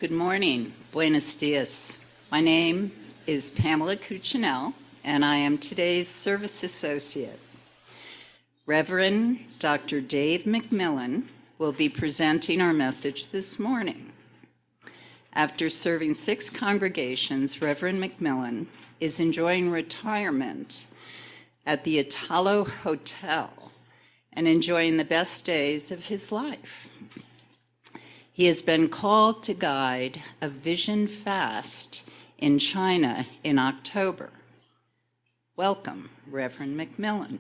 Good morning. Buenos dias. My name is Pamela Cucinell, and I am today's service associate. Reverend Dr. Dave MacMillian will be presenting our message this morning. After serving 6 congregations, Reverend MacMillian is enjoying retirement at the Italo Hotel and enjoying the best days of his life. He has been called to guide a vision fast in China in October. Welcome, Reverend MacMillian.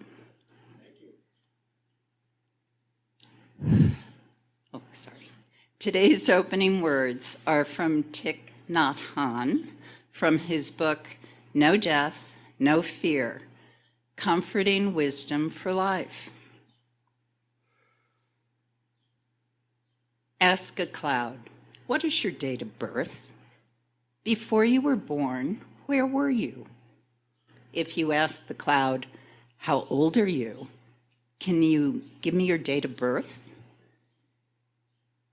Oh, sorry. Today's opening words are from Thich Nhat Hanh from his book, No Death, No Fear, Comforting Wisdom for Life. Ask a cloud, what is your date of birth? Before you were born, where were you? If you ask the cloud, how old are you? Can you give me your date of birth?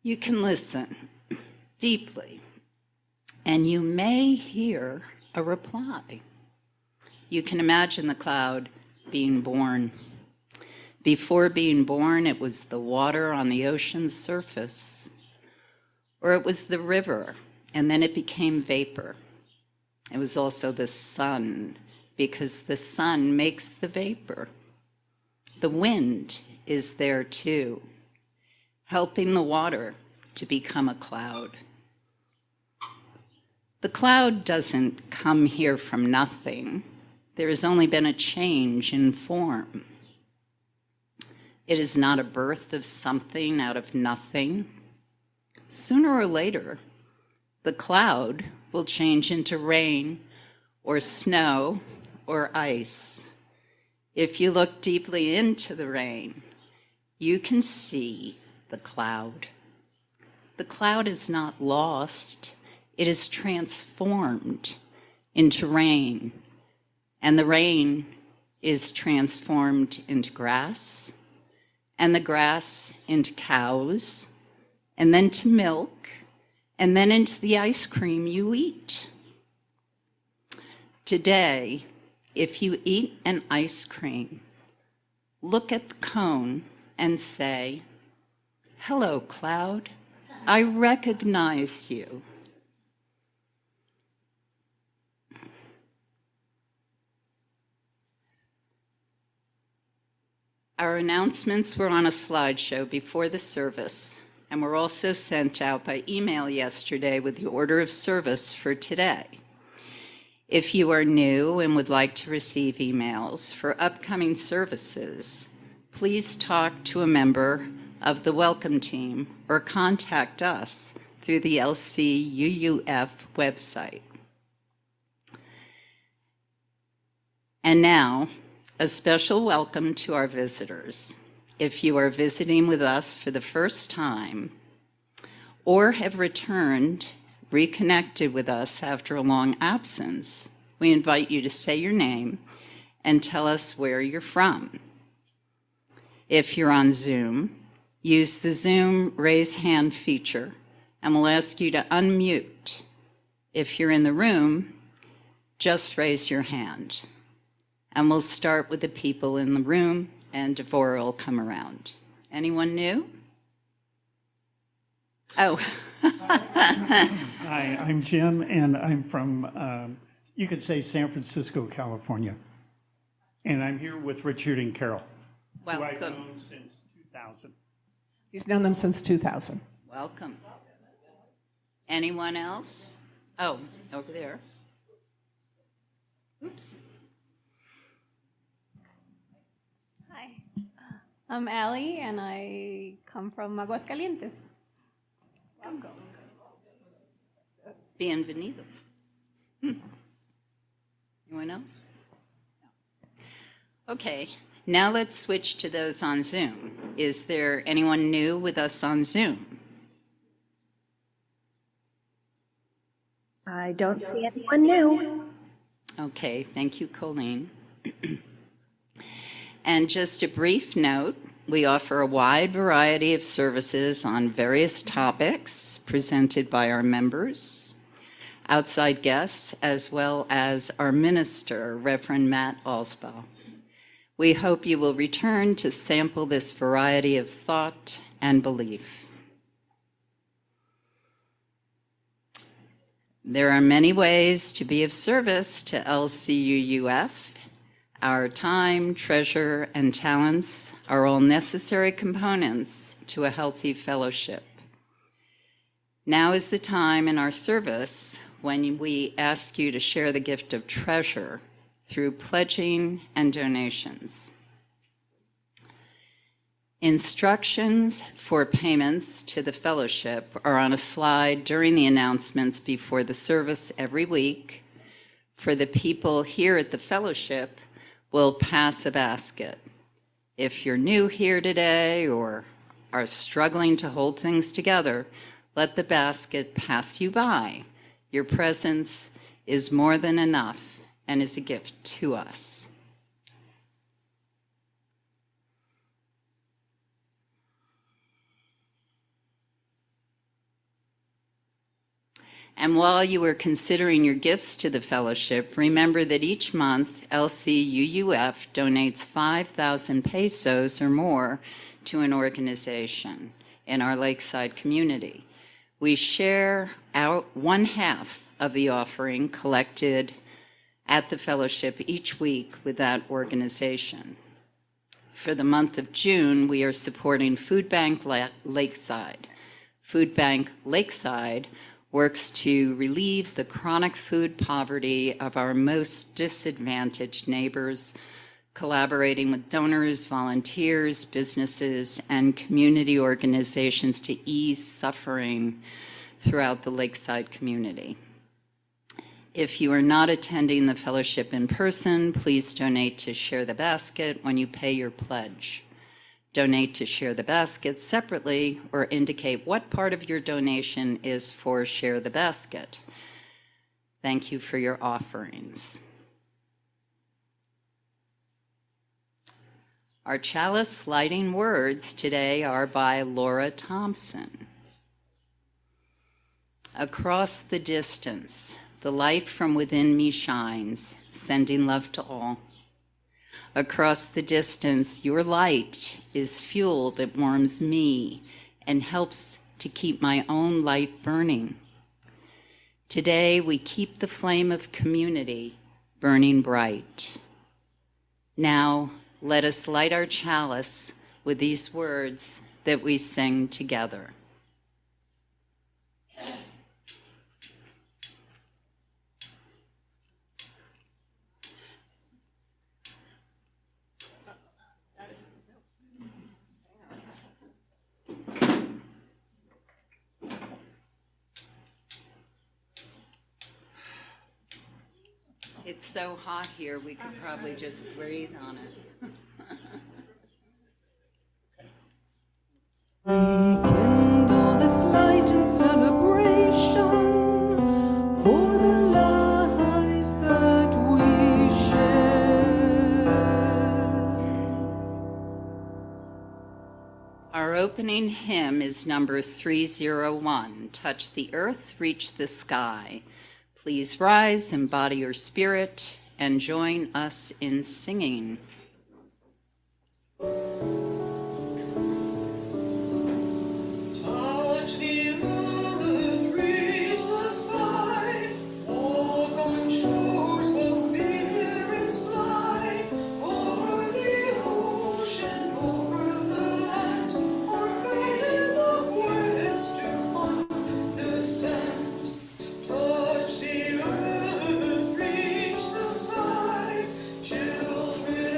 You can listen deeply, and you may hear a reply. You can imagine the cloud being born. Before being born, it was the water on the ocean's surface, or it was the river, and then it became vapor. It was also the sun, because the sun makes the vapor. The wind is there too, helping the water to become a cloud. The cloud doesn't come here from nothing. There has only been a change in form. It is not a birth of something out of nothing. Sooner or later, the cloud will change into rain or snow or ice. If you look deeply into the rain, you can see the cloud. The cloud is not lost. It is transformed into rain, and the rain is transformed into grass, and the grass into cows, and then to milk, and then into the ice cream you eat. Today, if you eat an ice cream, look at the cone and say, hello, cloud, I recognize you. Our announcements were on a slideshow before the service and were also sent out by email yesterday with the order of service for today. If you are new and would like to receive emails for upcoming services, please talk to a member of the welcome team or contact us through the LCUUF website. And now, a special welcome to our visitors. If you are visiting with us for the first time or have returned, reconnected with us after a long absence, we invite you to say your name and tell us where you're from. If you're on Zoom, use the Zoom raise hand feature and we'll ask you to unmute. If you're in the room, just raise your hand. And we'll start with the people in the room, and Devorah will come around. Anyone new? Oh. Hi, I'm Jim, and I'm from, you could say San Francisco, California. And I'm here with Richard and Carol, Welcome. who I've known since 2000. He's known them since 2000. Welcome. Anyone else? Oh, over there. Oops. Hi, I'm Allie, and I come from Aguascalientes. Welcome. Bienvenidos. Anyone else? No. Okay, now let's switch to those on Zoom. Is there anyone new with us on Zoom? I don't see anyone new. Okay, thank you, Colleen. And just a brief note, We offer a wide variety of services on various topics presented by our members, outside guests, as well as our minister, Reverend Matt Alsbaugh. We hope you will return to sample this variety of thought and belief. There are many ways to be of service to LCUUF. Our time, treasure, and talents are all necessary components to a healthy fellowship. Now is the time in our service when we ask you to share the gift of treasure through pledging and donations. Instructions for payments to the fellowship are on a slide during the announcements before the service every week. For the people here at the fellowship, we'll pass a basket. If you're new here today or are struggling to hold things together, let the basket pass you by. Your presence is more than enough and is a gift to us. And while you are considering your gifts to the fellowship, remember that each month LCUUF donates 5,000 pesos or more to an organization in our Lakeside community. We share our 1/2 of the offering collected at the fellowship each week with that organization. For the month of June, we are supporting Food Bank Lakeside. Food Bank Lakeside works to relieve the chronic food poverty of our most disadvantaged neighbors, collaborating with donors, volunteers, businesses, and community organizations to ease suffering throughout the Lakeside community. If you are not attending the fellowship in person, please donate to Share the Basket when you pay your pledge. Donate to Share the Basket separately or indicate what part of your donation is for Share the Basket. Thank you for your offerings. Our chalice lighting words today are by Laura Thompson. Across the distance, the light from within me shines, sending love to all. Across the distance, your light is fuel that warms me and helps to keep my own light burning. Today, we keep the flame of community burning bright. Now, let us light our chalice with these words that we sing together. It's so hot here, we could probably just breathe on it. Rekindle this light in celebration for the life that we share. Our opening hymn is number 301, Touch the Earth, Reach the Sky. Please rise, embody your spirit, and join us in singing. Touch the earth, reach the sky, walk on shores while spirits fly, over the ocean, over the land, or fade in the west to understand. Touch the earth, reach the sky, children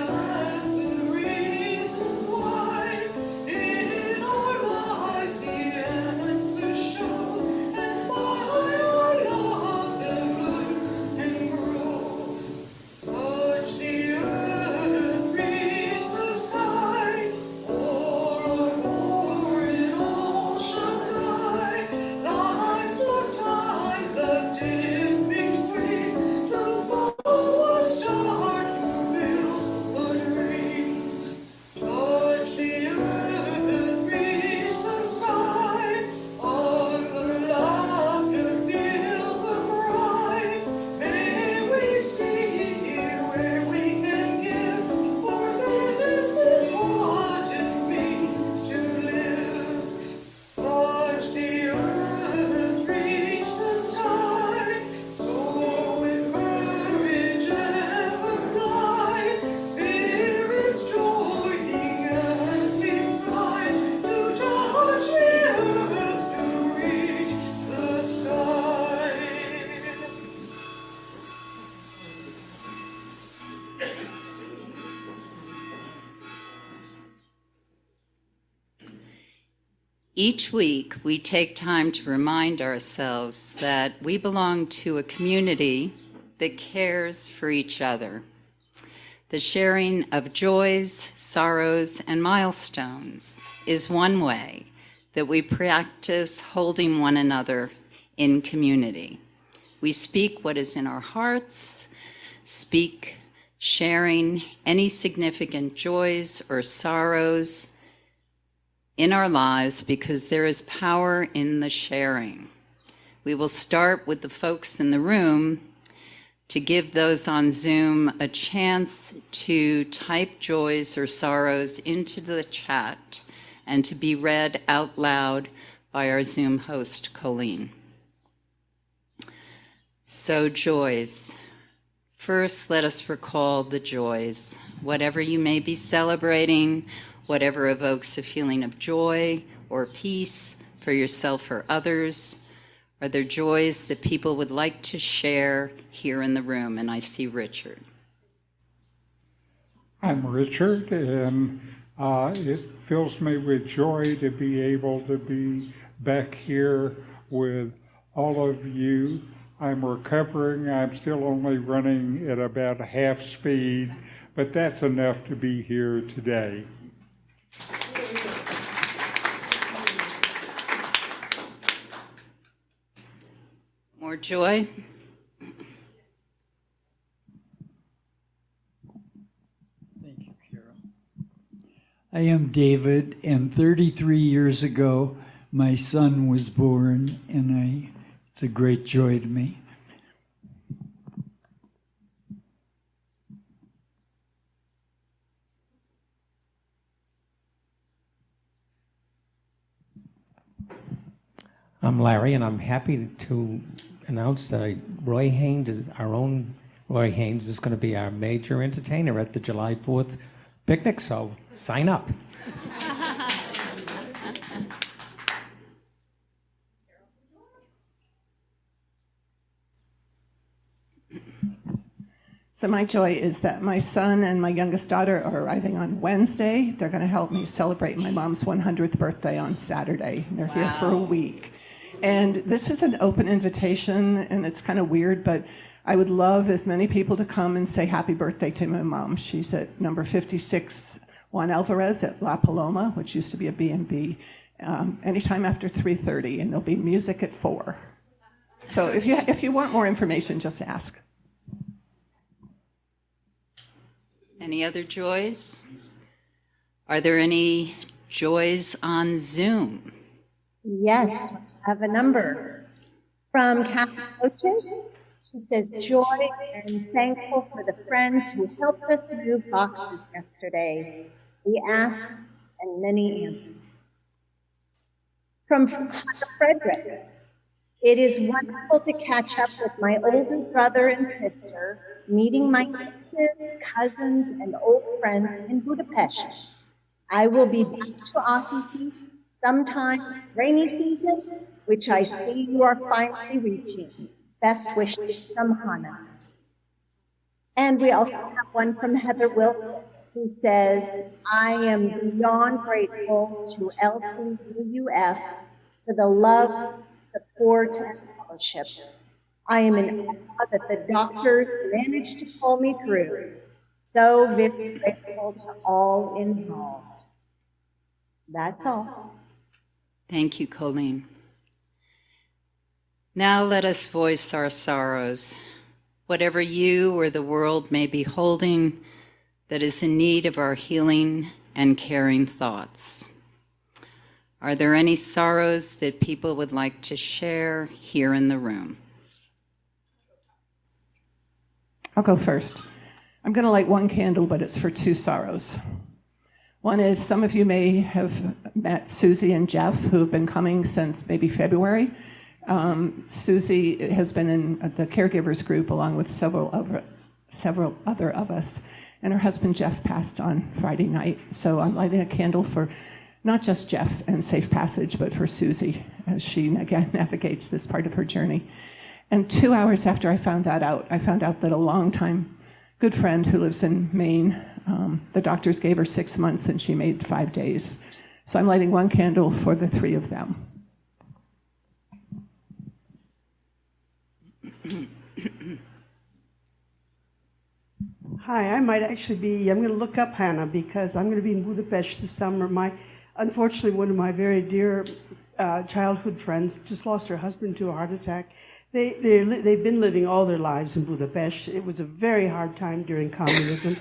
Each week, we take time to remind ourselves that we belong to a community that cares for each other. The sharing of joys, sorrows, and milestones is one way that we practice holding one another in community. We speak what is in our hearts, speak sharing any significant joys or sorrows in our lives because there is power in the sharing. We will start with the folks in the room to give those on Zoom a chance to type joys or sorrows into the chat and to be read out loud by our Zoom host, Colleen. So joys. First, let us recall the joys. Whatever you may be celebrating, whatever evokes a feeling of joy or peace for yourself or others, are there joys that people would like to share here in the room? And I see Richard. I'm Richard, and it fills me with joy to be able to be back here with all of you. I'm recovering. I'm still only running at about half speed, but that's enough to be here today. More joy? Thank you, Carol. I am David, and 33 years ago, my son was born, and it's a great joy to me. I'm Larry, and I'm happy to announce that Roy Haynes, our own Roy Haynes, is going to be our major entertainer at the July 4th picnic, so sign up. So my joy is that my son and my youngest daughter are arriving on Wednesday. They're going to help me celebrate my mom's 100th birthday on Saturday. They're here for a week. And this is an open invitation, and it's kind of weird, but I would love as many people to come and say happy birthday to my mom. She's at number 56 Juan Alvarez at La Paloma, which used to be a B&B, anytime after 3:30, and there'll be music at 4. So if you want more information, just ask. Any other joys? Are there any joys on Zoom? Yes, I have a number. From Kathy Coaches, she says, joy and thankful for the friends who helped us move boxes yesterday. We asked and many answered. From Frederick, it is wonderful to catch up with my older brother and sister, meeting my nieces, cousins, and old friends in Budapest. I will be back to Ahi sometime rainy season, which I see you are finally reaching. Best wishes from Hannah. And we also have one from Heather Wilson, who says, I am beyond grateful to LCUUF for the love, support, and fellowship. I am in awe that the doctors managed to pull me through. So very grateful to all involved. That's all. Thank you, Colleen. Now let us voice our sorrows. Whatever you or the world may be holding that is in need of our healing and caring thoughts. Are there any sorrows that people would like to share here in the room? I'll go first. I'm going to light one candle, but it's for two sorrows. One is some of you may have met Susie and Jeff, who have been coming since maybe February. Susie has been in the caregivers group along with several other of us, and her husband Jeff passed on Friday night. So I'm lighting a candle for not just Jeff and safe passage, but for Susie as she again navigates this part of her journey. And 2 hours after I found that out, I found out that a longtime good friend who lives in Maine, the doctors gave her 6 months and she made 5 days. So I'm lighting one candle for the three of them. Hi, I might actually be, I'm going to look up Hannah because I'm going to be in Budapest this summer. Unfortunately, one of my very dear childhood friends just lost her husband to a heart attack. They've been living all their lives in Budapest. It was a very hard time during communism.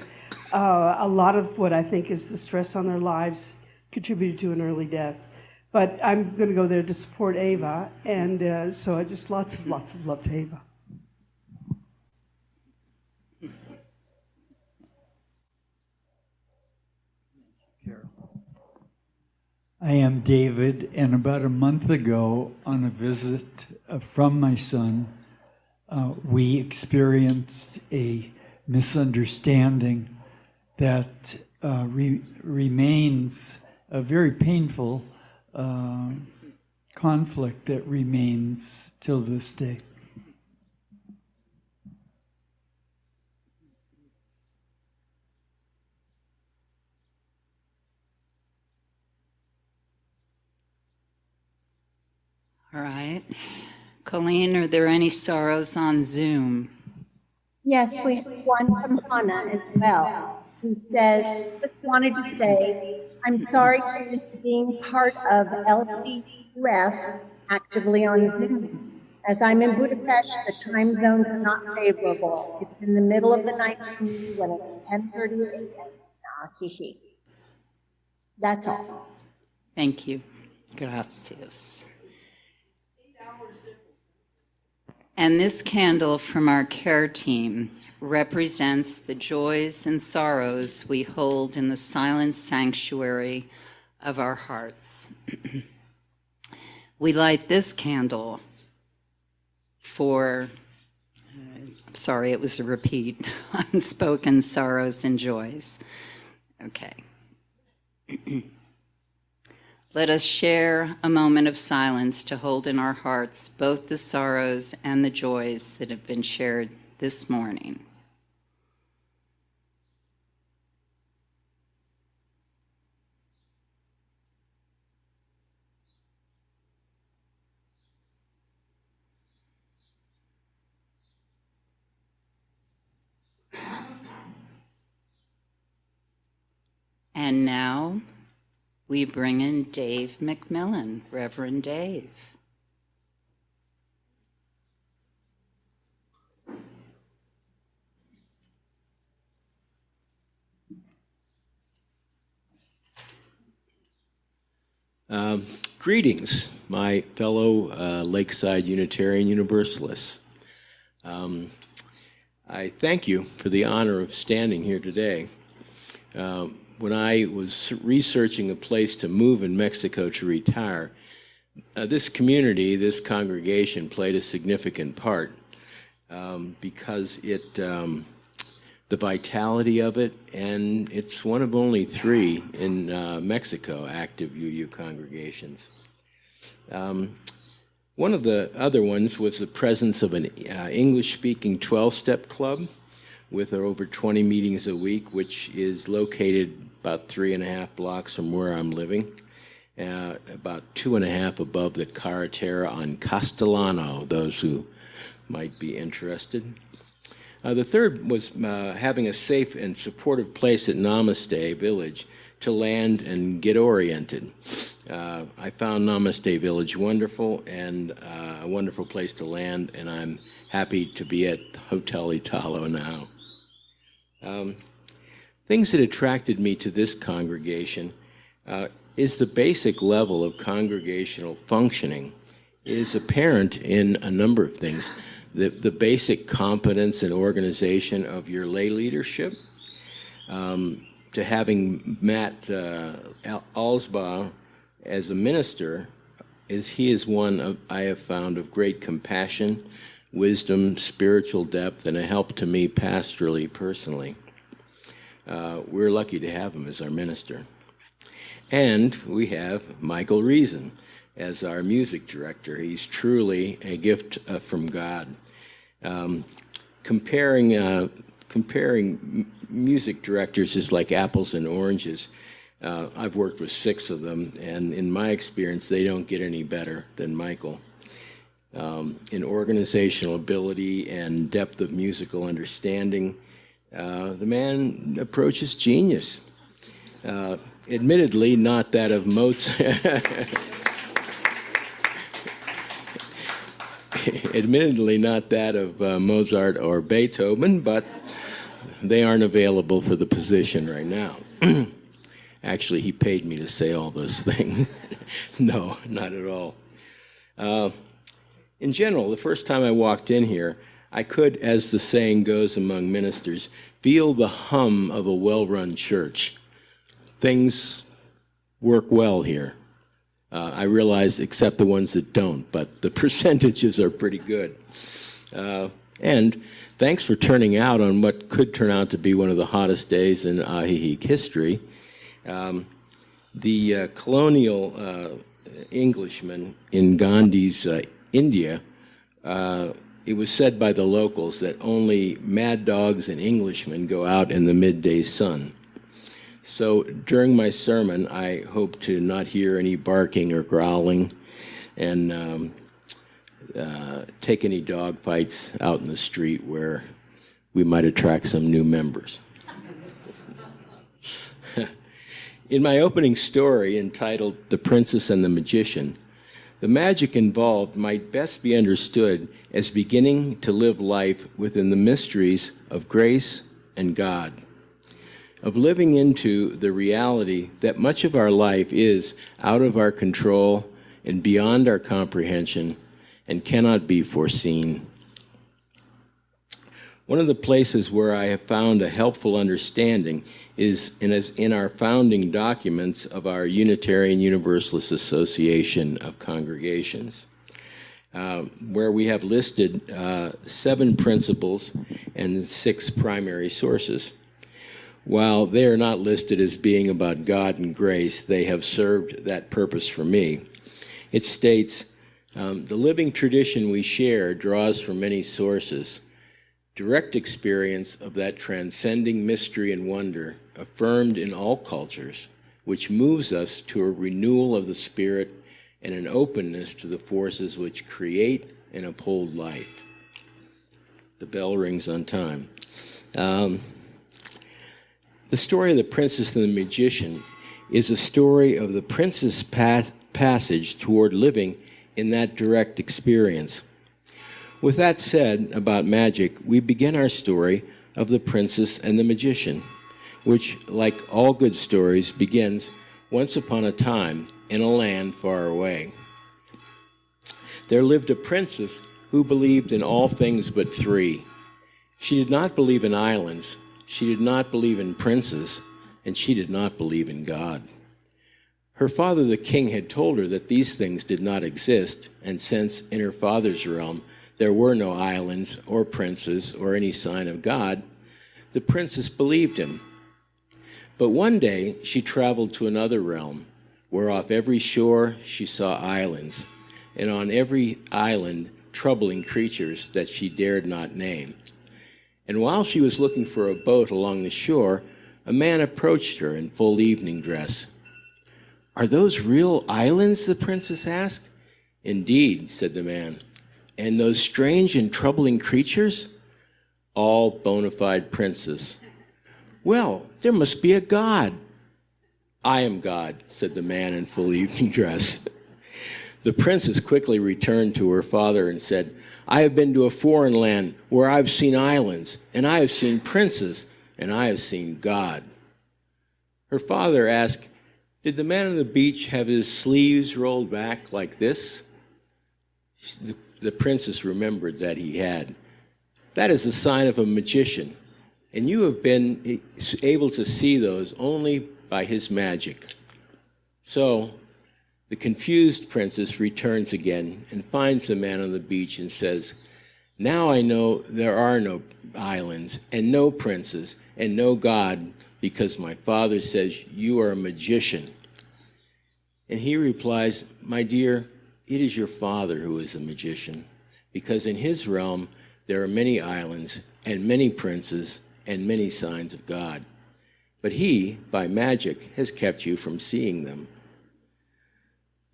A lot of what I think is the stress on their lives contributed to an early death. But I'm going to go there to support Ava, and so I just lots of love to Ava. I am David, and about a month ago, on a visit from my son, we experienced a misunderstanding that remains a very painful conflict that remains till this day. All right. Colleen, are there any sorrows on Zoom? Yes, we have one from Hannah as well, who says, just wanted to say, I'm sorry to miss being part of LCUUF actively on Zoom. As I'm in Budapest, the time zones are not favorable. It's in the middle of the night for me when it's 10:30 a.m. Hee. That's all. Thank you. Gracias. And this candle from our care team represents the joys and sorrows we hold in the silent sanctuary of our hearts. We light this candle for, sorry, it was a repeat, unspoken sorrows and joys. Okay. Let us share a moment of silence to hold in our hearts both the sorrows and the joys that have been shared this morning. And now, we bring in Dave MacMillian, Reverend Dave. Greetings, my fellow Lakeside Unitarian Universalists. I thank you for the honor of standing here today. When I was researching a place to move in Mexico to retire, this community, this congregation played a significant part because the vitality of it, and it's one of only 3 in Mexico active UU congregations. One of the other ones was the presence of an English-speaking 12-step club with over 20 meetings a week, which is located about 3.5 blocks from where I'm living, about 2.5 above the Carretera on Castellano, those who might be interested. The third was having a safe and supportive place at Namaste Village to land and get oriented. I found Namaste Village wonderful and a wonderful place to land, and I'm happy to be at Hotel Italo now. Things that attracted me to this congregation is the basic level of congregational functioning. It is apparent in a number of things. The basic competence and organization of your lay leadership, to having Matt Alsbaugh as a minister, he is one I have found of great compassion, wisdom, spiritual depth, and a help to me pastorally, personally. We're lucky to have him as our minister. And we have Michael Reason as our music director. He's truly a gift from God. Comparing music directors is like apples and oranges. I've worked with 6 of them, and in my experience, they don't get any better than Michael. In organizational ability and depth of musical understanding, the man approaches genius. Admittedly, not that of Mozart. Admittedly, not that of Mozart or Beethoven, but they aren't available for the position right now. Actually, he paid me to say all those things. No, not at all. In general, the first time I walked in here, I could, as the saying goes among ministers, feel the hum of a well-run church. Things work well here. I realize, except the ones that don't, but the percentages are pretty good. And thanks for turning out on what could turn out to be one of the hottest days in Ahihi history. The colonial Englishman in Gandhi's India, it was said by the locals that only mad dogs and Englishmen go out in the midday sun. So during my sermon, I hope to not hear any barking or growling and take any dog fights out in the street where we might attract some new members. In my opening story entitled The Princess and the Magician, the magic involved might best be understood as beginning to live life within the mysteries of grace and God, of living into the reality that much of our life is out of our control and beyond our comprehension and cannot be foreseen. One of the places where I have found a helpful understanding is in our founding documents of our Unitarian Universalist Association of Congregations, where we have listed 7 principles and 6 primary sources. While they are not listed as being about God and grace, they have served that purpose for me. It states, the living tradition we share draws from many sources. Direct experience of that transcending mystery and wonder affirmed in all cultures, which moves us to a renewal of the spirit and an openness to the forces which create and uphold life. The bell rings on time. The story of the princess and the magician is a story of the prince's passage toward living in that direct experience. With that said about magic, we begin our story of the princess and the magician, which, like all good stories, begins once upon a time in a land far away. There lived a princess who believed in all things but 3. She did not believe in islands, she did not believe in princes, and she did not believe in God. Her father, the king, had told her that these things did not exist, and since in her father's realm there were no islands or princes or any sign of God, the princess believed him. But one day she traveled to another realm, where off every shore she saw islands, and on every island troubling creatures that she dared not name. And while she was looking for a boat along the shore, a man approached her in full evening dress. "Are those real islands?" the princess asked. "Indeed," said the man. "And those strange and troubling creatures?" "All bona fide, princess." "Well, there must be a God." "I am God," said the man in full evening dress. The princess quickly returned to her father and said, "I have been to a foreign land where I have seen islands, and I have seen princes, and I have seen God." Her father asked, "Did the man on the beach have his sleeves rolled back like this?" The princess remembered that he had. "That is the sign of a magician, and you have been able to see those only by his magic." So the confused princess returns again and finds the man on the beach and says, "Now I know there are no islands and no princes and no God, because my father says you are a magician." And he replies, "My dear, it is your father who is a magician, because in his realm there are many islands and many princes and many signs of God. but he, by magic, has kept you from seeing them.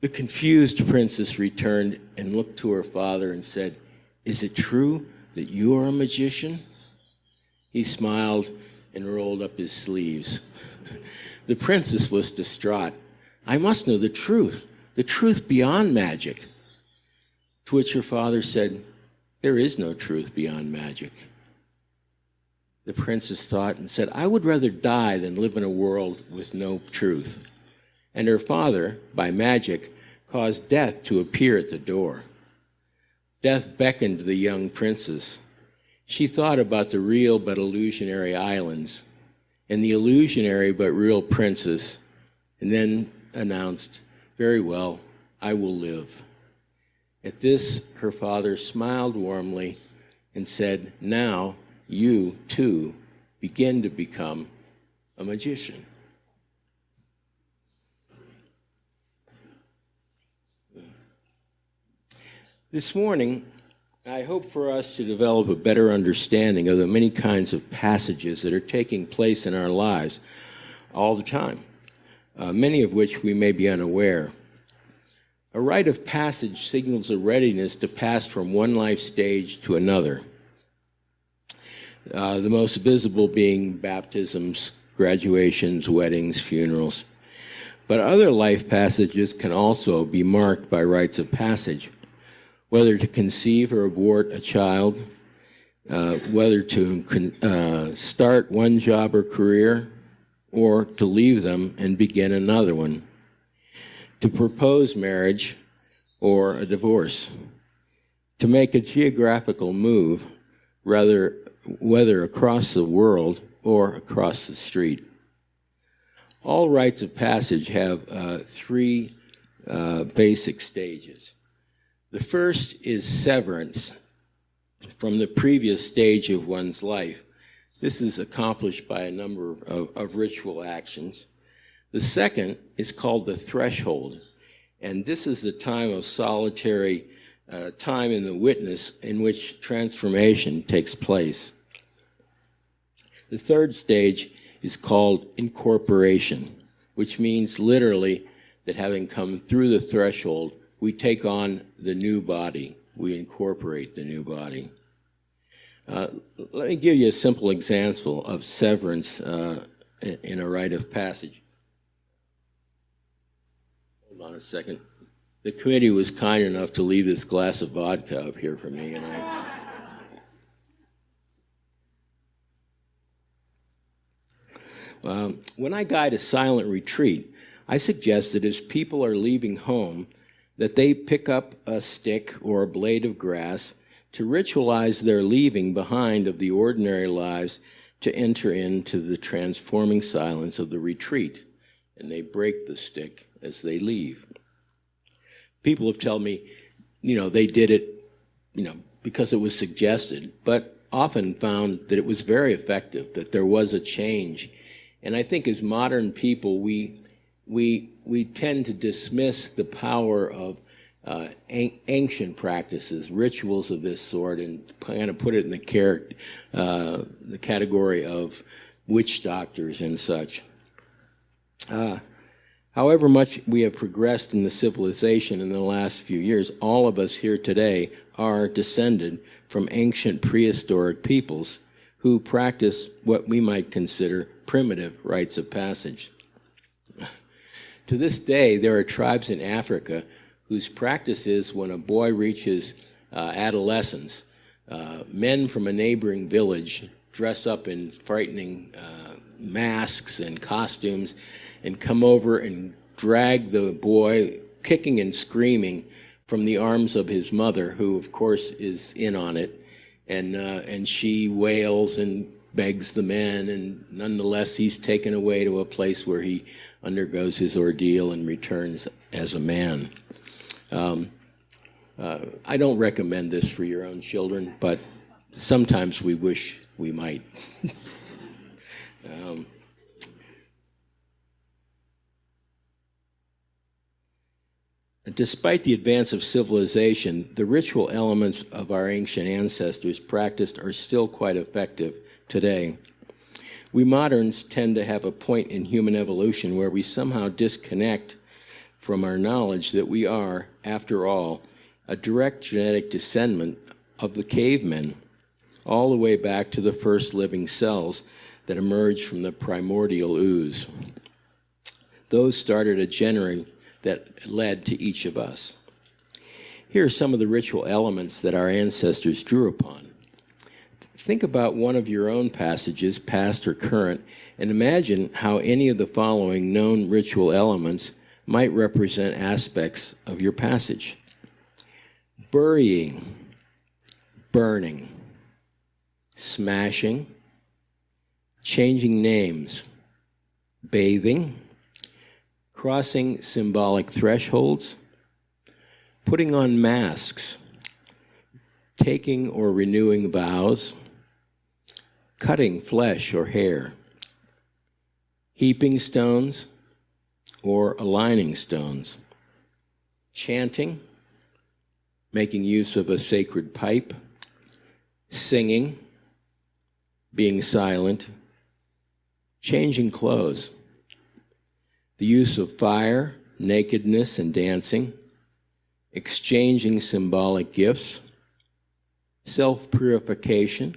The confused princess returned and looked to her father and said, "Is it true that you are a magician?" He smiled and rolled up his sleeves. The princess was distraught. "I must know the truth beyond magic." To which her father said, "There is no truth beyond magic." The princess thought and said, "I would rather die than live in a world with no truth." And her father, by magic, caused death to appear at the door. Death beckoned to the young princess. She thought about the real but illusionary islands and the illusionary but real princess, and then announced, "Very well, I will live." At this, her father smiled warmly and said, "Now you, too, begin to become a magician." This morning, I hope for us to develop a better understanding of the many kinds of passages that are taking place in our lives all the time, many of which we may be unaware. A rite of passage signals a readiness to pass from one life stage to another, the most visible being baptisms, graduations, weddings, funerals. But other life passages can also be marked by rites of passage, whether to conceive or abort a child, whether to start one job or career, or to leave them and begin another one, to propose marriage or a divorce, to make a geographical move, whether across the world or across the street. All rites of passage have three basic stages. The first is severance from the previous stage of one's life. This is accomplished by a number of ritual actions. The second is called the threshold, and this is the time of solitary time in the witness in which transformation takes place. The third stage is called incorporation, which means literally that having come through the threshold, we take on the new body. We incorporate the new body. Let me give you a simple example of severance in a rite of passage. Hold on a second. The committee was kind enough to leave this glass of vodka up here for me, and when I guide a silent retreat, I suggest that as people are leaving home, that they pick up a stick or a blade of grass to ritualize their leaving behind of the ordinary lives to enter into the transforming silence of the retreat. And they break the stick as they leave. People have told me, they did it, because it was suggested, but often found that it was very effective, that there was a change. And I think as modern people, we tend to dismiss the power of ancient practices, rituals of this sort, and kind of put it in the category of witch doctors and such. However much we have progressed in the civilization in the last few years, all of us here today are descended from ancient prehistoric peoples who practice what we might consider primitive rites of passage. To this day, there are tribes in Africa whose practice is when a boy reaches adolescence, men from a neighboring village dress up in frightening masks and costumes and come over and drag the boy, kicking and screaming, from the arms of his mother, who, of course, is in on it. And she wails and begs the men, and nonetheless, he's taken away to a place where he undergoes his ordeal and returns as a man. I don't recommend this for your own children, but sometimes we wish we might. Despite the advance of civilization, the ritual elements of our ancient ancestors practiced are still quite effective today. We moderns tend to have a point in human evolution where we somehow disconnect from our knowledge that we are, after all, a direct genetic descendant of the cavemen, all the way back to the first living cells that emerged from the primordial ooze. Those started a genre that led to each of us. Here are some of the ritual elements that our ancestors drew upon. Think about one of your own passages, past or current, and imagine how any of the following known ritual elements might represent aspects of your passage. Burying, burning, smashing, changing names, bathing, crossing symbolic thresholds, putting on masks, taking or renewing vows, cutting flesh or hair, heaping stones or aligning stones, chanting, making use of a sacred pipe, singing, being silent, changing clothes, the use of fire, nakedness, and dancing, exchanging symbolic gifts, self-purification,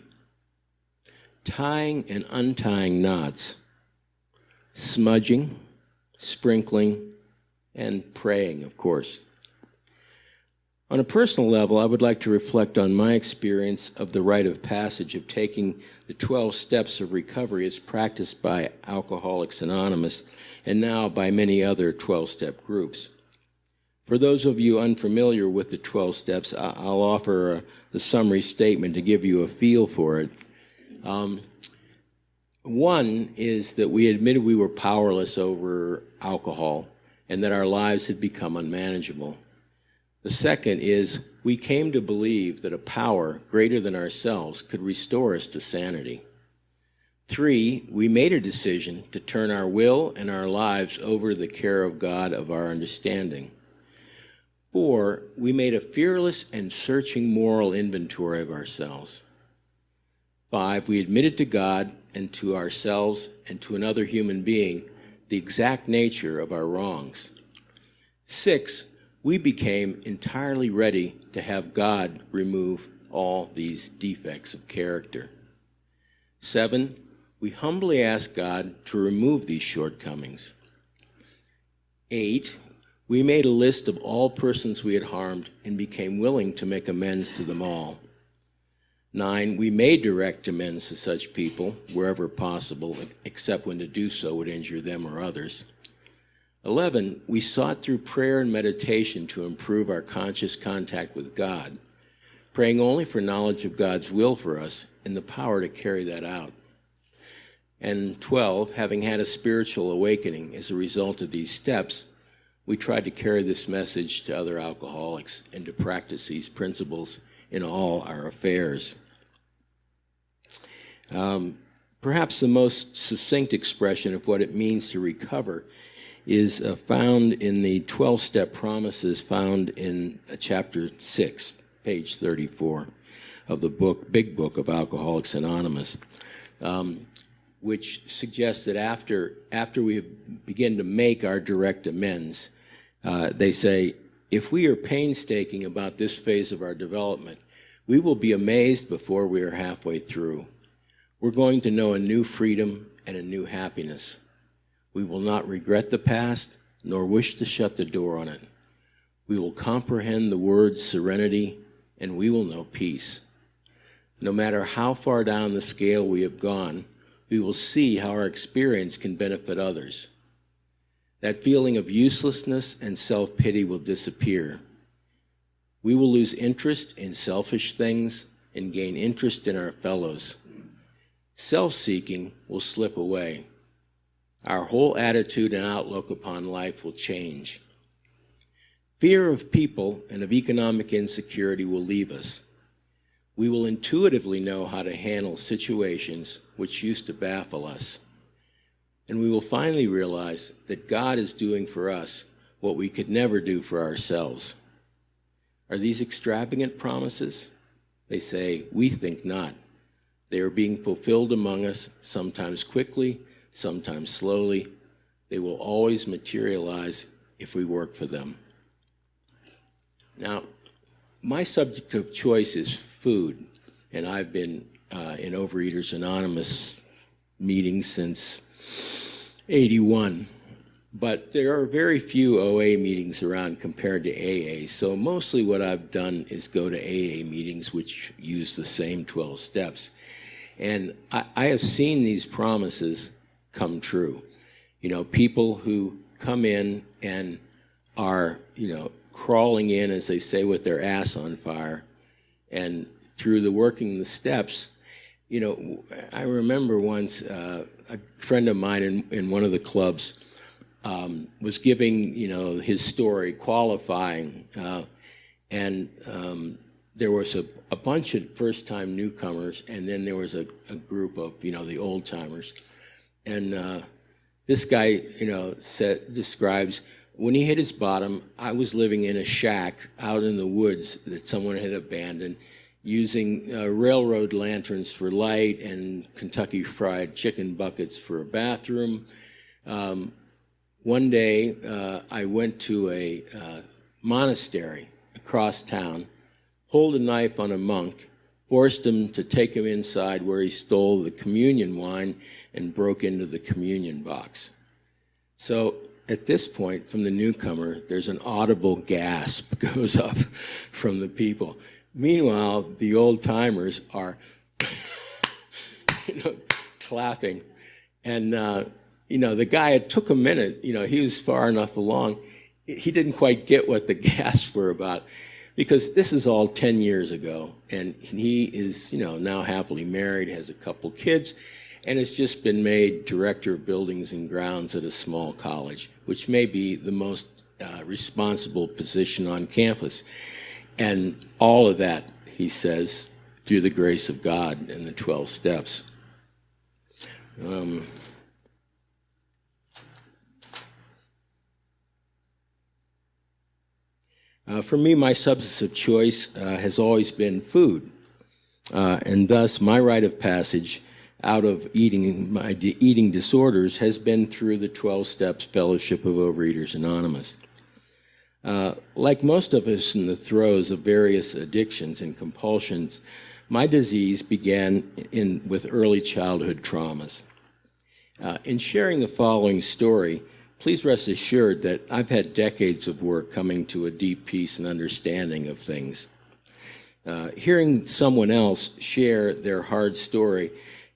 tying and untying knots, smudging, sprinkling, and praying, of course. On a personal level, I would like to reflect on my experience of the rite of passage of taking the 12 steps of recovery as practiced by Alcoholics Anonymous and now by many other 12-step groups. For those of you unfamiliar with the 12 steps, I'll offer the summary statement to give you a feel for it. One is that we admitted we were powerless over alcohol and that our lives had become unmanageable. The second is we came to believe that a power greater than ourselves could restore us to sanity. 3, we made a decision to turn our will and our lives over to the care of God of our understanding. 4, we made a fearless and searching moral inventory of ourselves. 5, we admitted to God and to ourselves and to another human being the exact nature of our wrongs. 6, we became entirely ready to have God remove all these defects of character. 7, we humbly asked God to remove these shortcomings. 8, we made a list of all persons we had harmed and became willing to make amends to them all. 9, we made direct amends to such people wherever possible, except when to do so would injure them or others. 11, we sought through prayer and meditation to improve our conscious contact with God, praying only for knowledge of God's will for us and the power to carry that out. And 12, having had a spiritual awakening as a result of these steps, we tried to carry this message to other alcoholics and to practice these principles in all our affairs. Perhaps the most succinct expression of what it means to recover is found in the 12-step promises found in chapter 6, page 34 of the big book of Alcoholics Anonymous, which suggests that after we begin to make our direct amends, they say, if we are painstaking about this phase of our development, we will be amazed before we are halfway through. We're going to know a new freedom and a new happiness. We will not regret the past, nor wish to shut the door on it. We will comprehend the word serenity, and we will know peace. No matter how far down the scale we have gone, we will see how our experience can benefit others. That feeling of uselessness and self-pity will disappear. We will lose interest in selfish things and gain interest in our fellows. Self-seeking will slip away. Our whole attitude and outlook upon life will change. Fear of people and of economic insecurity will leave us. We will intuitively know how to handle situations which used to baffle us. And we will finally realize that God is doing for us what we could never do for ourselves. Are these extravagant promises? They say, we think not. They are being fulfilled among us, sometimes quickly, sometimes slowly. They will always materialize if we work for them. Now, my subject of choice is food, and I've been in Overeaters Anonymous meetings since '81. But there are very few OA meetings around compared to AA, so mostly what I've done is go to AA meetings which use the same 12 steps. And I have seen these promises come true. You know, people who come in and are, you know, crawling in, as they say, with their ass on fire, and through the working the steps, you know, I remember once a friend of mine in one of the clubs was giving, you know, his story, qualifying, and there was a bunch of first-time newcomers, and then there was a group of, you know, the old-timers. And this guy, you know, describes, when he hit his bottom, I was living in a shack out in the woods that someone had abandoned, using railroad lanterns for light and Kentucky Fried Chicken buckets for a bathroom. One day, I went to a monastery across town, pulled a knife on a monk, forced him to take him inside where he stole the communion wine and broke into the communion box. So at this point, from the newcomer, there's an audible gasp goes up from the people. Meanwhile, the old-timers are you know, clapping. And you know, the guy, it took a minute, you know, he was far enough along, he didn't quite get what the gasps were about, because this is all 10 years ago, and he is, you know, now happily married, has a couple kids, and has just been made director of buildings and grounds at a small college, which may be the most responsible position on campus. And all of that, he says, through the grace of God and the 12 steps. For me, my substance of choice has always been food, and thus my rite of passage out of my eating disorders has been through the 12 Steps Fellowship of Overeaters Anonymous. Like most of us in the throes of various addictions and compulsions, my disease began with early childhood traumas. In sharing the following story, please rest assured that I've had decades of work coming to a deep peace and understanding of things. Hearing someone else share their hard story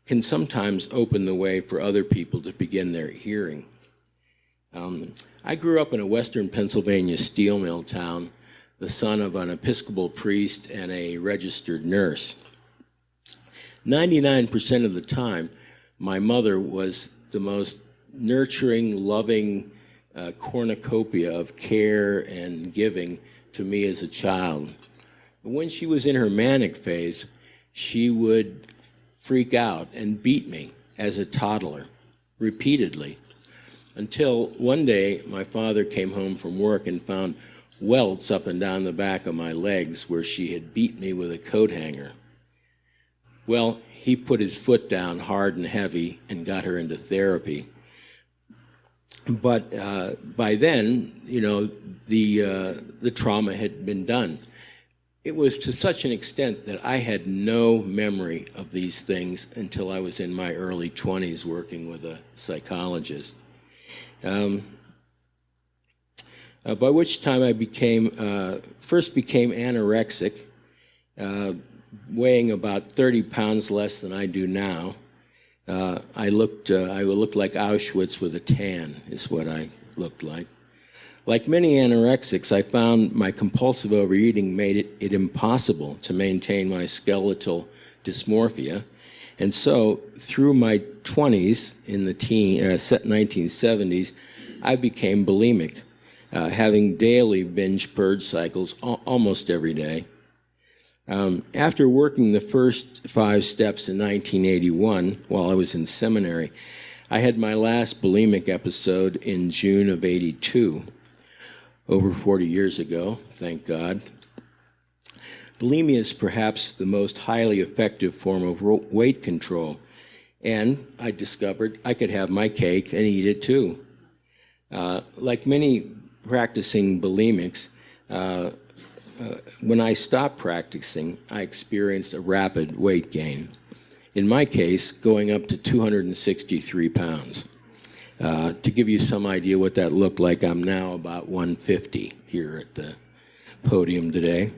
can sometimes open the way for other people to begin their hearing. I grew up in a western Pennsylvania steel mill town, the son of an Episcopal priest and a registered nurse. 99% of the time, my mother was the most nurturing, loving cornucopia of care and giving to me as a child. When she was in her manic phase, she would freak out and beat me as a toddler, repeatedly, until one day my father came home from work and found welts up and down the back of my legs where she had beat me with a coat hanger. Well, he put his foot down hard and heavy and got her into therapy. But by then, you know, the trauma had been done. It was to such an extent that I had no memory of these things until I was in my early 20s working with a psychologist. By which time I first became anorexic, weighing about 30 pounds less than I do now. I looked like Auschwitz with a tan, is what I looked like. Like many anorexics, I found my compulsive overeating made it impossible to maintain my skeletal dysmorphia. And so through my 20s, in the 1970s, I became bulimic, having daily binge purge cycles almost every day. After working the first 5 steps in 1981, while I was in seminary, I had my last bulimic episode in June of '82, over 40 years ago, thank God. Bulimia is perhaps the most highly effective form of weight control. And I discovered I could have my cake and eat it too. Like many practicing bulimics, when I stopped practicing, I experienced a rapid weight gain. In my case, going up to 263 pounds. To give you some idea what that looked like, I'm now about 150 here at the podium today.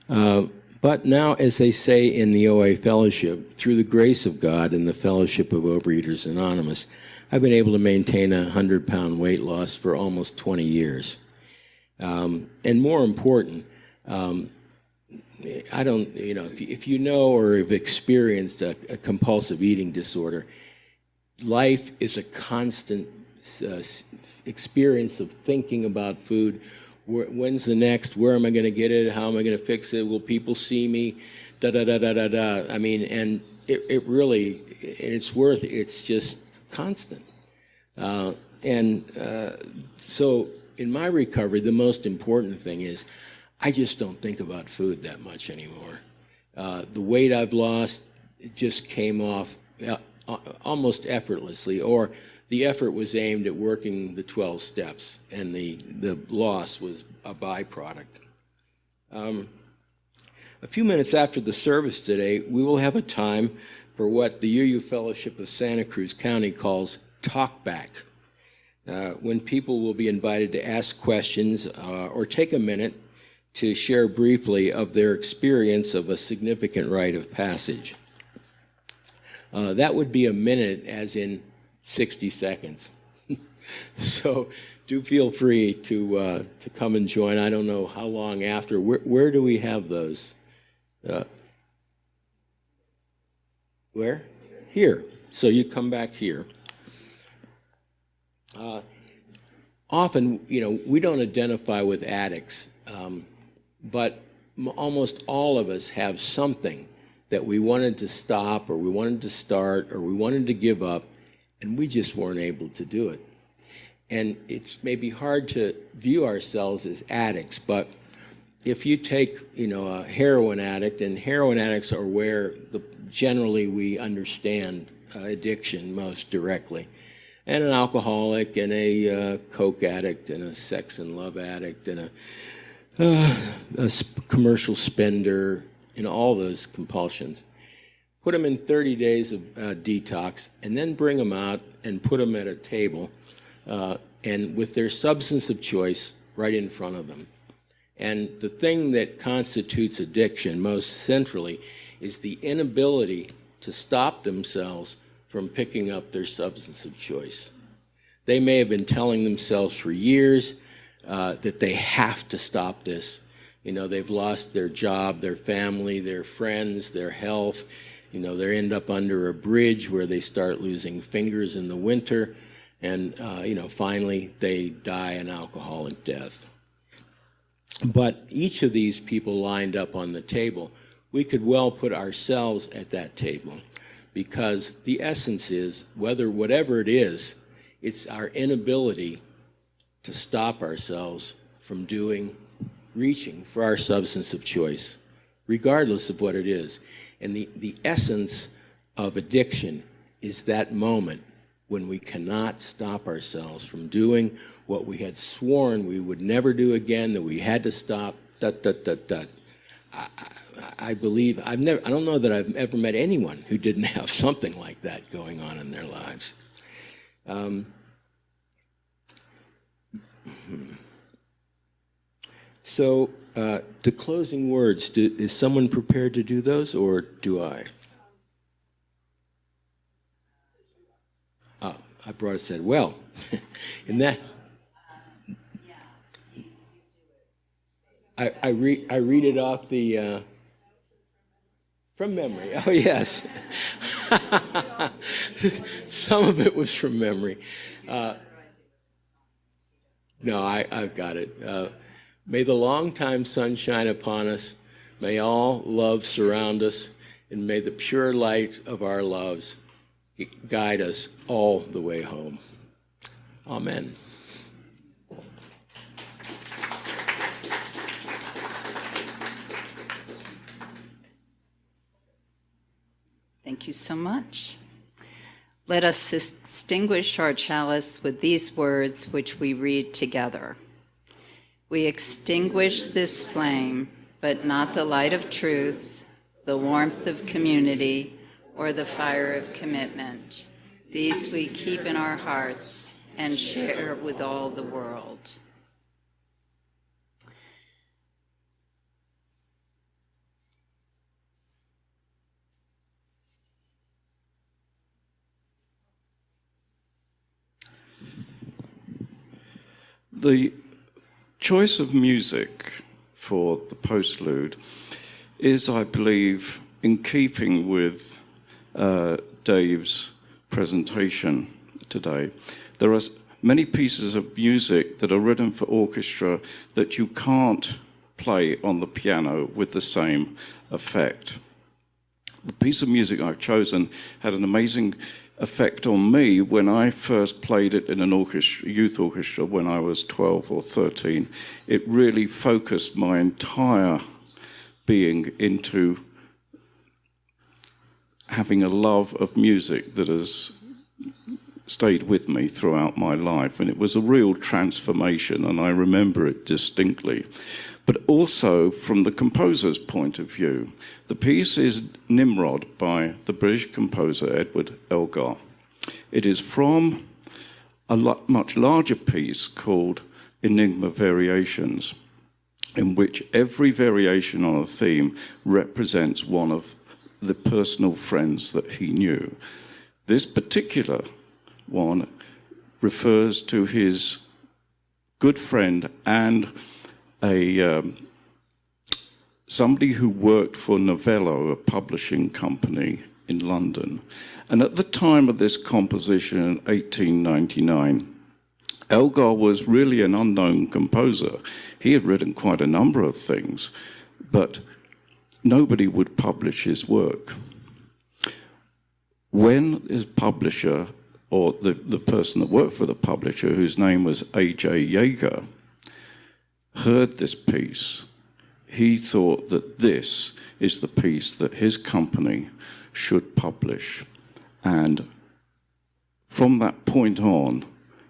But now, as they say in the OA Fellowship, through the grace of God and the Fellowship of Overeaters Anonymous, I've been able to maintain a 100-pound weight loss for almost 20 years. And more important, I don't, if you know or have experienced a compulsive eating disorder, life is a constant experience of thinking about food. When's the next? Where am I going to get it? How am I going to fix it? Will people see me? Da da da da da da. I mean, and it really, and it's just constant. So in my recovery, the most important thing is I just don't think about food that much anymore. The weight I've lost, it just came off almost effortlessly, or the effort was aimed at working the 12 steps, and the loss was a byproduct. A few minutes after the service today, we will have a time for what the UU Fellowship of Santa Cruz County calls Talk Back, when people will be invited to ask questions or take a minute to share briefly of their experience of a significant rite of passage. That would be a minute, as in 60 seconds. So do feel free to come and join. I don't know how long after. Where do we have those? Where? Here. So you come back here. Often, we don't identify with addicts, but almost all of us have something that we wanted to stop, or we wanted to start, or we wanted to give up, and we just weren't able to do it. And it's maybe hard to view ourselves as addicts, but if you take, a heroin addict, and heroin addicts are where generally we understand addiction most directly, and an alcoholic, and a coke addict, and a sex and love addict, and a commercial spender, all those compulsions. Put them in 30 days of detox, and then bring them out and put them at a table, and with their substance of choice right in front of them. And the thing that constitutes addiction most centrally is the inability to stop themselves from picking up their substance of choice. They may have been telling themselves for years that they have to stop this. They've lost their job, their family, their friends, their health. They end up under a bridge where they start losing fingers in the winter, and finally they die an alcoholic death. But each of these people lined up on the table, we could well put ourselves at that table, because the essence is, whatever it is, it's our inability to stop ourselves from reaching for our substance of choice, regardless of what it is. And the essence of addiction is that moment when we cannot stop ourselves from doing what we had sworn we would never do again, that we had to stop, I believe, I don't know that I've ever met anyone who didn't have something like that going on in their lives. So the closing words, is someone prepared to do those, or do I? I brought it, said, well, in that, I read it off the, from memory. Oh, yes. Some of it was from memory. No, I've got it. May the long time sun shine upon us. May all love surround us. And may the pure light of our loves guide us all the way home. Amen. Thank you so much. Let us extinguish our chalice with these words which we read together. We extinguish this flame, but not the light of truth, the warmth of community, or the fire of commitment. These we keep in our hearts and share with all the world. The choice of music for the postlude is, I believe, in keeping with Dave's presentation today. There are many pieces of music that are written for orchestra that you can't play on the piano with the same effect. The piece of music I've chosen had an amazing effect on me when I first played it in an orchestra, youth orchestra, when I was 12 or 13. It really focused my entire being into having a love of music that has stayed with me throughout my life. And it was a real transformation, and I remember it distinctly. But also, from the composer's point of view, the piece is Nimrod by the British composer Edward Elgar. It is from a much larger piece called Enigma Variations, in which every variation on a theme represents one of the personal friends that he knew. This particular one refers to his good friend and somebody who worked for Novello, a publishing company in London. And at the time of this composition in 1899, Elgar was really an unknown composer. He had written quite a number of things, but nobody would publish his work. When his publisher, or the person that worked for the publisher, whose name was A.J. Yeager, heard this piece, he thought that this is the piece that his company should publish. And from that point on,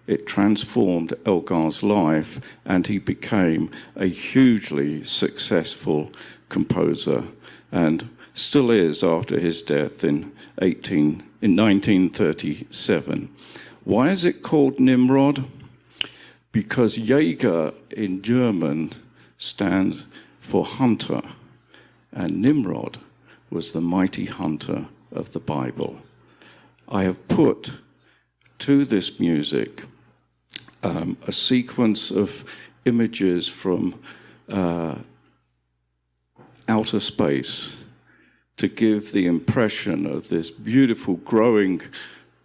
it transformed Elgar's life, and he became a hugely successful composer, and still is after his death in 1937. Why is it called Nimrod? Because Jäger in German stands for hunter, and Nimrod was the mighty hunter of the Bible. I have put to this music a sequence of images from outer space to give the impression of this beautiful growing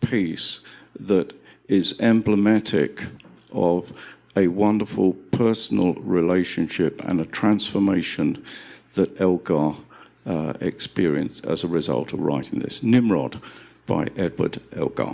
piece that is emblematic of a wonderful personal relationship and a transformation that Elgar experienced as a result of writing this. Nimrod by Edward Elgar.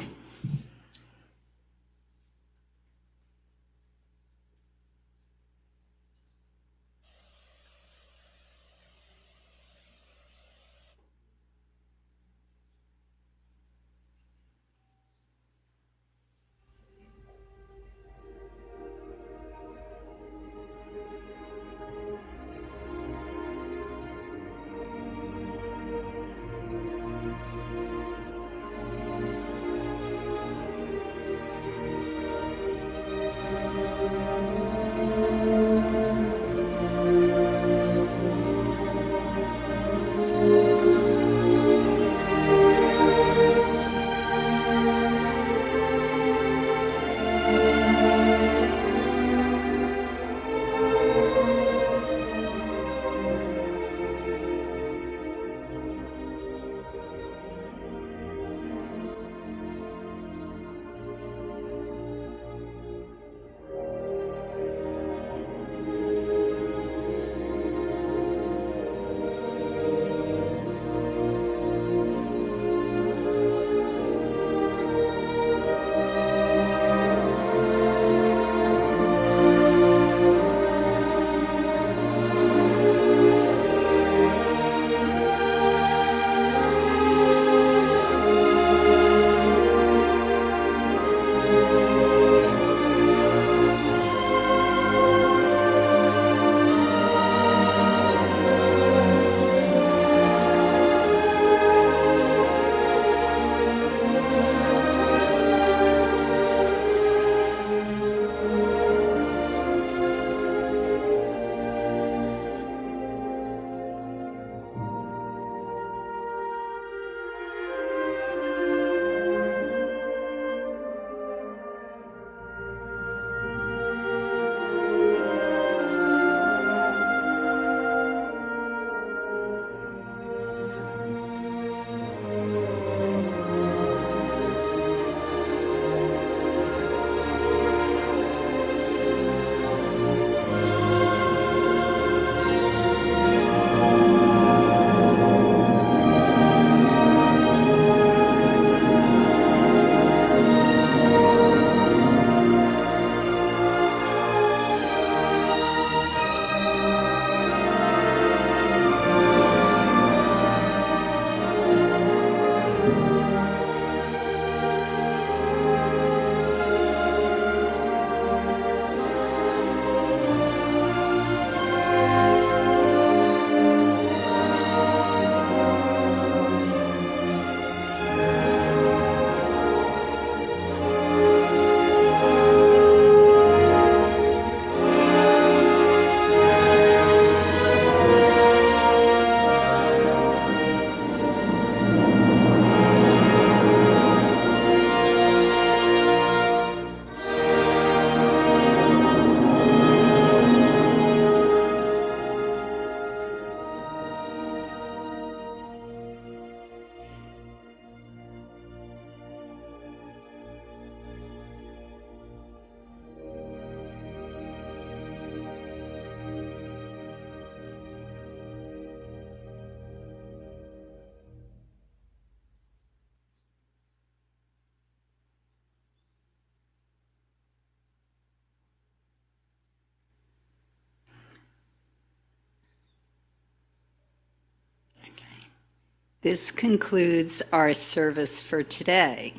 This concludes our service for today.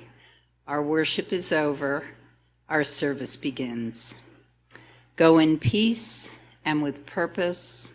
Our worship is over. Our service begins. Go in peace and with purpose.